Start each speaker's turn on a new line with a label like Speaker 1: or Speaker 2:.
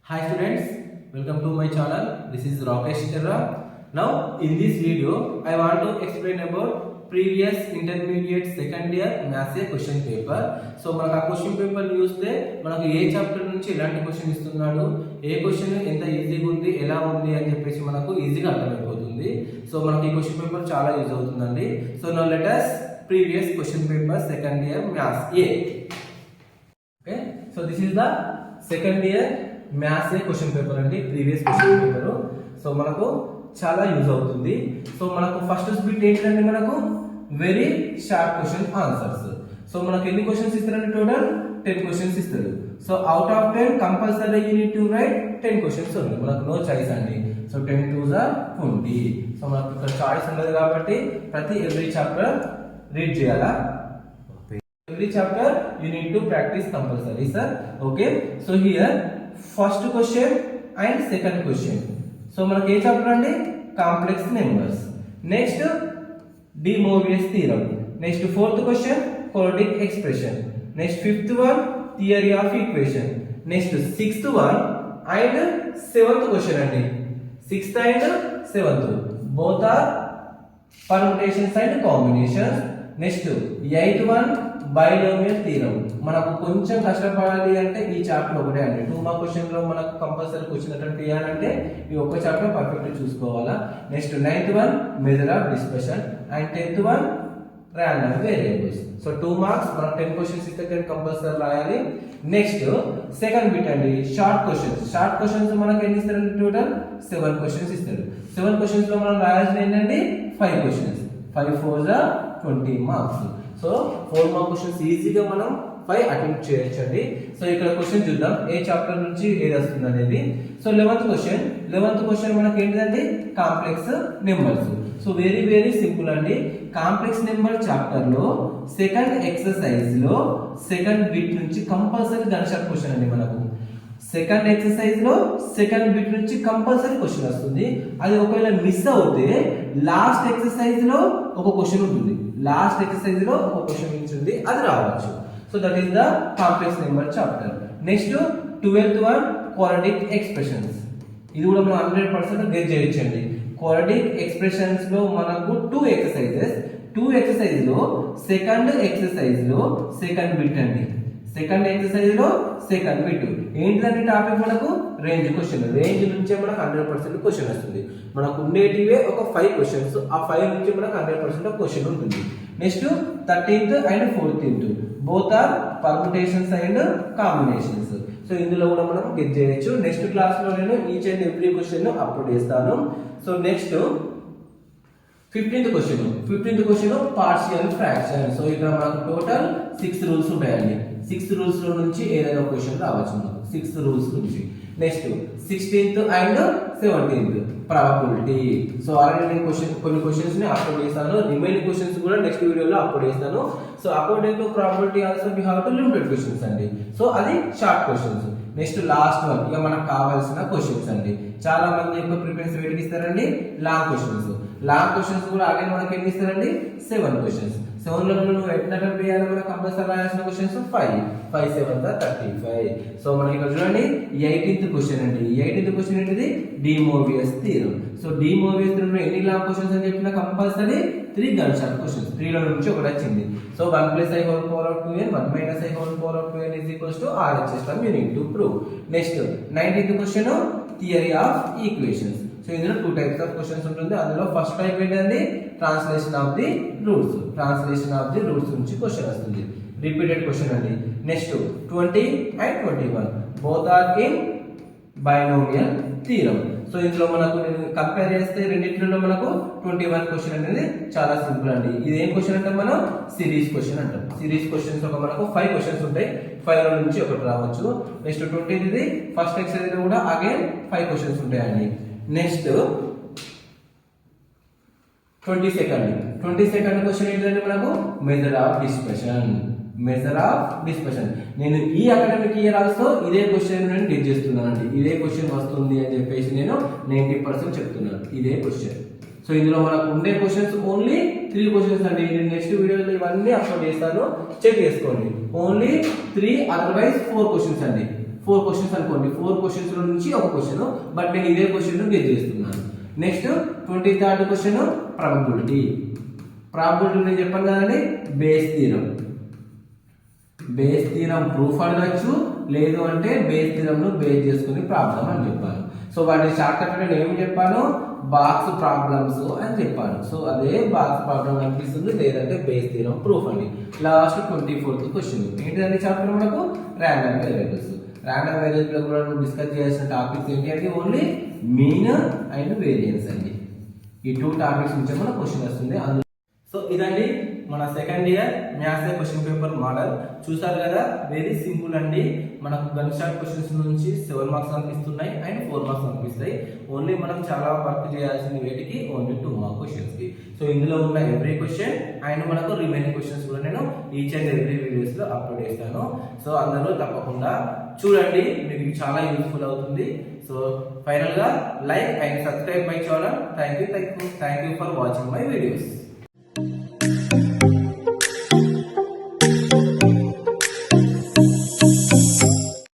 Speaker 1: Hi students, welcome to my channel. This is Rakesh Terra. Now in this video, I want to explain about previous intermediate second year maths question paper. So మనకు ఆ question paper చూస్తే మనకు ఏ chapter నుంచి ఎలాంటి question ఇస్తున్నాడు, ఏ question ఎంత ఈజీగా ఉంది, ఎలా ఉంది అని చెప్పేసి మనకు ఈజీగా అర్థమైపోతుంది. సో మనకి ఈ క్వశ్చన్ పేపర్ చాలా యూజ్ అవుతుందండి. So now let us previous question paper second year maths A. Okay, so this is the second year maths question paper అండి, ప్రీవియస్ క్వశ్చన్ పేపర్. సో మనకు చాలా యూజ్ అవుతుంది. సో మనకు first bit ఏంటంటే మనకు very short question answers. So మనకు ఎన్ని questions ఇస్తారండి? టోటల్ 10 క్వశ్చన్స్ ఇస్తారు. So out of 10 compulsory you need to right 10 questions ఉంది. మనకు నో చాయిస్ అండి. So 10 2s are 20. సో మనకు ఇక్కడ చాయిస్ ఉండదు కాబట్టి ప్రతి ఎవ్రీ చాప్టర్ రీడ్ చేయాలా. Every chapter you need to practice compulsory, sir. Okay, so here first question and second question. So మనకి ఏ చాప్టర్ అండి? Complex numbers. Next De Moivre's theorem. Next fourth question quadratic expression. Next fifth one theory of equation. Next sixth one and seventh question అండి. Sixth and seventh both are permutations and combinations. Next eighth one binomial theorem. మనకు కొంచెం కష్టపడాలి అంటే ఈ chapter ఒకటే అండి. 2 mark question లో మనకు కంపల్సరీ క్వశ్చన్ అటెంప్ట్ చేయాలంటే ఈ ఒక్క చాప్టర్ పర్ఫెక్ట్ చూసుకోవాలా. Next 9th one method of discussion and 10th one random variables. So 2 marks మనకు 10 క్వశ్చన్స్ ఇస్తే 10 కంపల్సరీ రాయాలి. నెక్స్ట్ సెకండ్ బిట్ అండి షార్ట్ క్వశ్చన్స్. షార్ట్ క్వశ్చన్స్ మనకు ఎన్ని ఇస్తారండి? టోటల్ 7 క్వశ్చన్స్ ఇస్తారు. 7 క్వశ్చన్స్ లో మనం రాయాల్సిన ఏంటండి? 5 questions. 5 4s are 20 marks. So 4 mark questions ఈజీగా మనం 5 అటెంప్ట్ చేయొచ్చండి. సో ఇక్కడ క్వశ్చన్ చూద్దాం ఏ చాప్టర్ నుంచి ఏది వస్తుంది అనేది. సో 11th క్వశ్చన్ మనకి ఏంటిదండి? Complex numbers. So very very simple అండి. కాంప్లెక్స్ నెంబర్ చాప్టర్ లో సెకండ్ ఎక్సర్సైజ్ లో సెకండ్ బిట్ నుంచి కంపల్సరీ గన్షాట్ క్వశ్చన్ అండి. మనకు సెకండ్ ఎక్సర్సైజ్ లో సెకండ్ బిట్ నుంచి కంపల్సరీ క్వశ్చన్ వస్తుంది. అది ఒకవేళ మిస్ అవుతే లాస్ట్ ఎక్సర్సైజ్ లో ఒక క్వశ్చన్ ఉంటుంది. లాస్ట్ ఎక్సర్సైజ్ లో ఒక క్వశ్చన్ ఉంటుంది, అది రావచ్చు. So that is the complex number chapter. Next 12th one quadratic expressions. ఇది కూడా మనం 100% గెట్ చేయొచ్చండి. క్వాడ్రాటిక్ ఎక్స్ప్రెషన్స్ లో మనకు 2 ఎక్సర్సైజ్ లో సెకండ్ ఎక్సర్సైజ్ లో సెకండ్ బిట్ అండి. సెకండ్ ఎక్సర్సైజ్ లో సెకండ్ బిట్ ఏంటిదంటే టాపిక్ మనకు రేంజ్ క్వశ్చన్. రేంజ్ నుంచే మనకు 100% క్వశ్చన్ వస్తుంది. మనకు ఉండేటివే ఒక 5 క్వశ్చన్స్. ఆ 5 నుంచి మనకు 100% క్వశ్చన్ ఉంటుంది. Next 13th and 14th both are permutations and combinations. So ఇందులో కూడా మనం గెట్ చేయొచ్చు. నెక్స్ట్ క్లాస్ లో నేను each and every question upload చేస్తాను. So next 15th question partial fraction. So ఇక్కడ మనకు టోటల్ 6 రూల్స్ ఉంటాయండి. 6 రూల్స్ లో నుంచి ఏదైనా క్వశ్చన్ రావచ్చు మనకు. 6 రూల్స్ నుంచి. Next 16th and 17th probability. So already నేను కొన్ని క్వశ్చన్స్ ని అప్లోడ్ చేస్తాను. రిమైనింగ్ క్వశ్చన్స్ కూడా నెక్స్ట్ వీడియోలో అప్లోడ్ చేస్తాను. So according to probability also we have to limited questions అండి. సో అది short questions. Next last one ఇక మనకు కావాల్సిన క్వశ్చన్స్ అండి. చాలా మంది ఎక్కువ ప్రిఫరెన్స్ వేటికి ఇస్తారండి? Long questions. లాంగ్ క్వశ్చన్స్ కూడా అగైన్ మనకి ఎన్ని ఇస్తారండి? 7 క్వశ్చన్స్. 7 లో నువ్వు ఎట్లా అటెంప్ట్ చేయాలి? మనకు కంపల్సరీ రాయాల్సిన క్వశ్చన్స్ 5 7 35. సో మనకి ఇక్కడ చూడండి 18th క్వశ్చన్ అండి. 18th క్వశ్చన్ ఏంటిది? De Moivre's theorem. So De Moivre's theorem లో ఎన్ని లాంగ్ క్వశ్చన్స్ అని చెప్పినా కంపల్సరీ 3 గన్షాట్ క్వశ్చన్స్. 3 లో నుంచి ఒకటి వచ్చింది. So 1 + i whole power of 2n 1 - i whole power of 2n is equals to RHS term you need to prove. Next 19th question theory of equations. So ఇందులో 2 types of questions ఉంటుంది. అందులో first type ఏంటండి? Translation of the roots నుంచి question వస్తుంది. Repeated question అండి. Next 20 and 21 both are in binomial theorem. So ఇందులో మనకు నేను కంపేర్ చేస్తే రెండింటిలో మనకు 21 క్వశ్చన్ అనేది చాలా సింపుల్ అండి. ఇది ఏం క్వశ్చన్ అంటే మనం సిరీస్ క్వశ్చన్ అంటాం. సిరీస్ క్వశ్చన్స్ ఒక మనకు 5 క్వశ్చన్స్ ఉంటాయి. 5 లో నుంచి ఒకటి రావచ్చు. నెక్స్ట్ 20 ఇది ఫస్ట్ ఎక్సర్సైజ్ లో కూడా అగైన్ 5 క్వశ్చన్స్ ఉంటాయండి. నెక్స్ట్ 22nd క్వశ్చన్ ఏంటంటే మనకు మెథడ్ ఆఫ్ డిస్కషన్. నేను ఈ అకాడమిక్ ఇయర్ ఆల్సో ఇదే క్వశ్చన్ నేను గెట్ చేస్తున్నానండి. ఇదే క్వశ్చన్ వస్తుంది అని చెప్పేసి నేను 90% చెప్తున్నాను. ఇదే క్వశ్చన్. సో ఇందులో మనకు ఉండే క్వశ్చన్స్ ఓన్లీ 3 క్వశ్చన్స్ అండి. నేను నెక్స్ట్ వీడియోలో ఇవన్నీ అప్లోడ్ చేస్తాను, చెక్ చేసుకోండి. ఓన్లీ 3 అదర్వైజ్ 4 క్వశ్చన్స్ అండి. 4 క్వశ్చన్స్ అనుకోండి, 4 క్వశ్చన్స్ నుంచి ఒక క్వశ్చన్, బట్ నేను ఇదే క్వశ్చన్ గెట్ చేస్తున్నాను. Next 23rd question probability. Probability నేను చెప్పాను కదండి, base theorem. Base theorem proof అడగచ్చు, లేదు అంటే బేస్ థీరం ను బేస్ చేసుకుని ప్రాబ్లం అని చెప్పాను. సో వాటి షార్ట్ కట్ నేను ఏమి చెప్పాను, బాక్స్ ప్రాబ్లమ్స్ అని చెప్పాను. సో అదే బాక్స్ ప్రాబ్లం అనిపిస్తుంది, లేదంటే బేస్ థీరం ప్రూఫ్ అండి. లాస్ట్ 24th క్వశ్చన్ ఏంటిదండి చాప్టర్ మనకు ర్యాండమ్ వేరియబుల్స్. ర్యాండమ్ వేరియబుల్ లో కూడా డిస్కస్ చేయాల్సిన టాపిక్స్ ఏంటి అంటే ఓన్లీ మీన్ అండ్ వేరియన్స్ అండి. ఈ 2 టాపిక్స్ నుంచి మన క్వశ్చన్ వస్తుంది అందులో. సో ఇదండి మన second year maths question paper model. చూసారు కదా, వెరీ సింపుల్ అండి. మనకు గన్ షాట్ క్వశ్చన్స్ నుంచి 7 మార్క్స్ అనిపిస్తున్నాయి అండ్ 4 మార్క్స్ అనిపిస్తాయి. ఓన్లీ మనం చాలా వర్క్ చేయాల్సిన వేటికి ఓన్లీ 2 మార్క్ క్వశ్చన్స్ కి. సో ఇందులో ఉన్న ఎవ్రీ క్వశ్చన్ అండ్ మనకు రిమైనింగ్ క్వశ్చన్స్ కూడా నేను ఈచ్ అండ్ ఎవ్రీ వీడియోస్ లో అప్లోడ్ చేస్తాను. సో అందరూ తప్పకుండా చూడండి, మీకు చాలా యూస్ఫుల్ అవుతుంది. సో ఫైనల్ గా like and subscribe my channel. Thank you for watching my videos.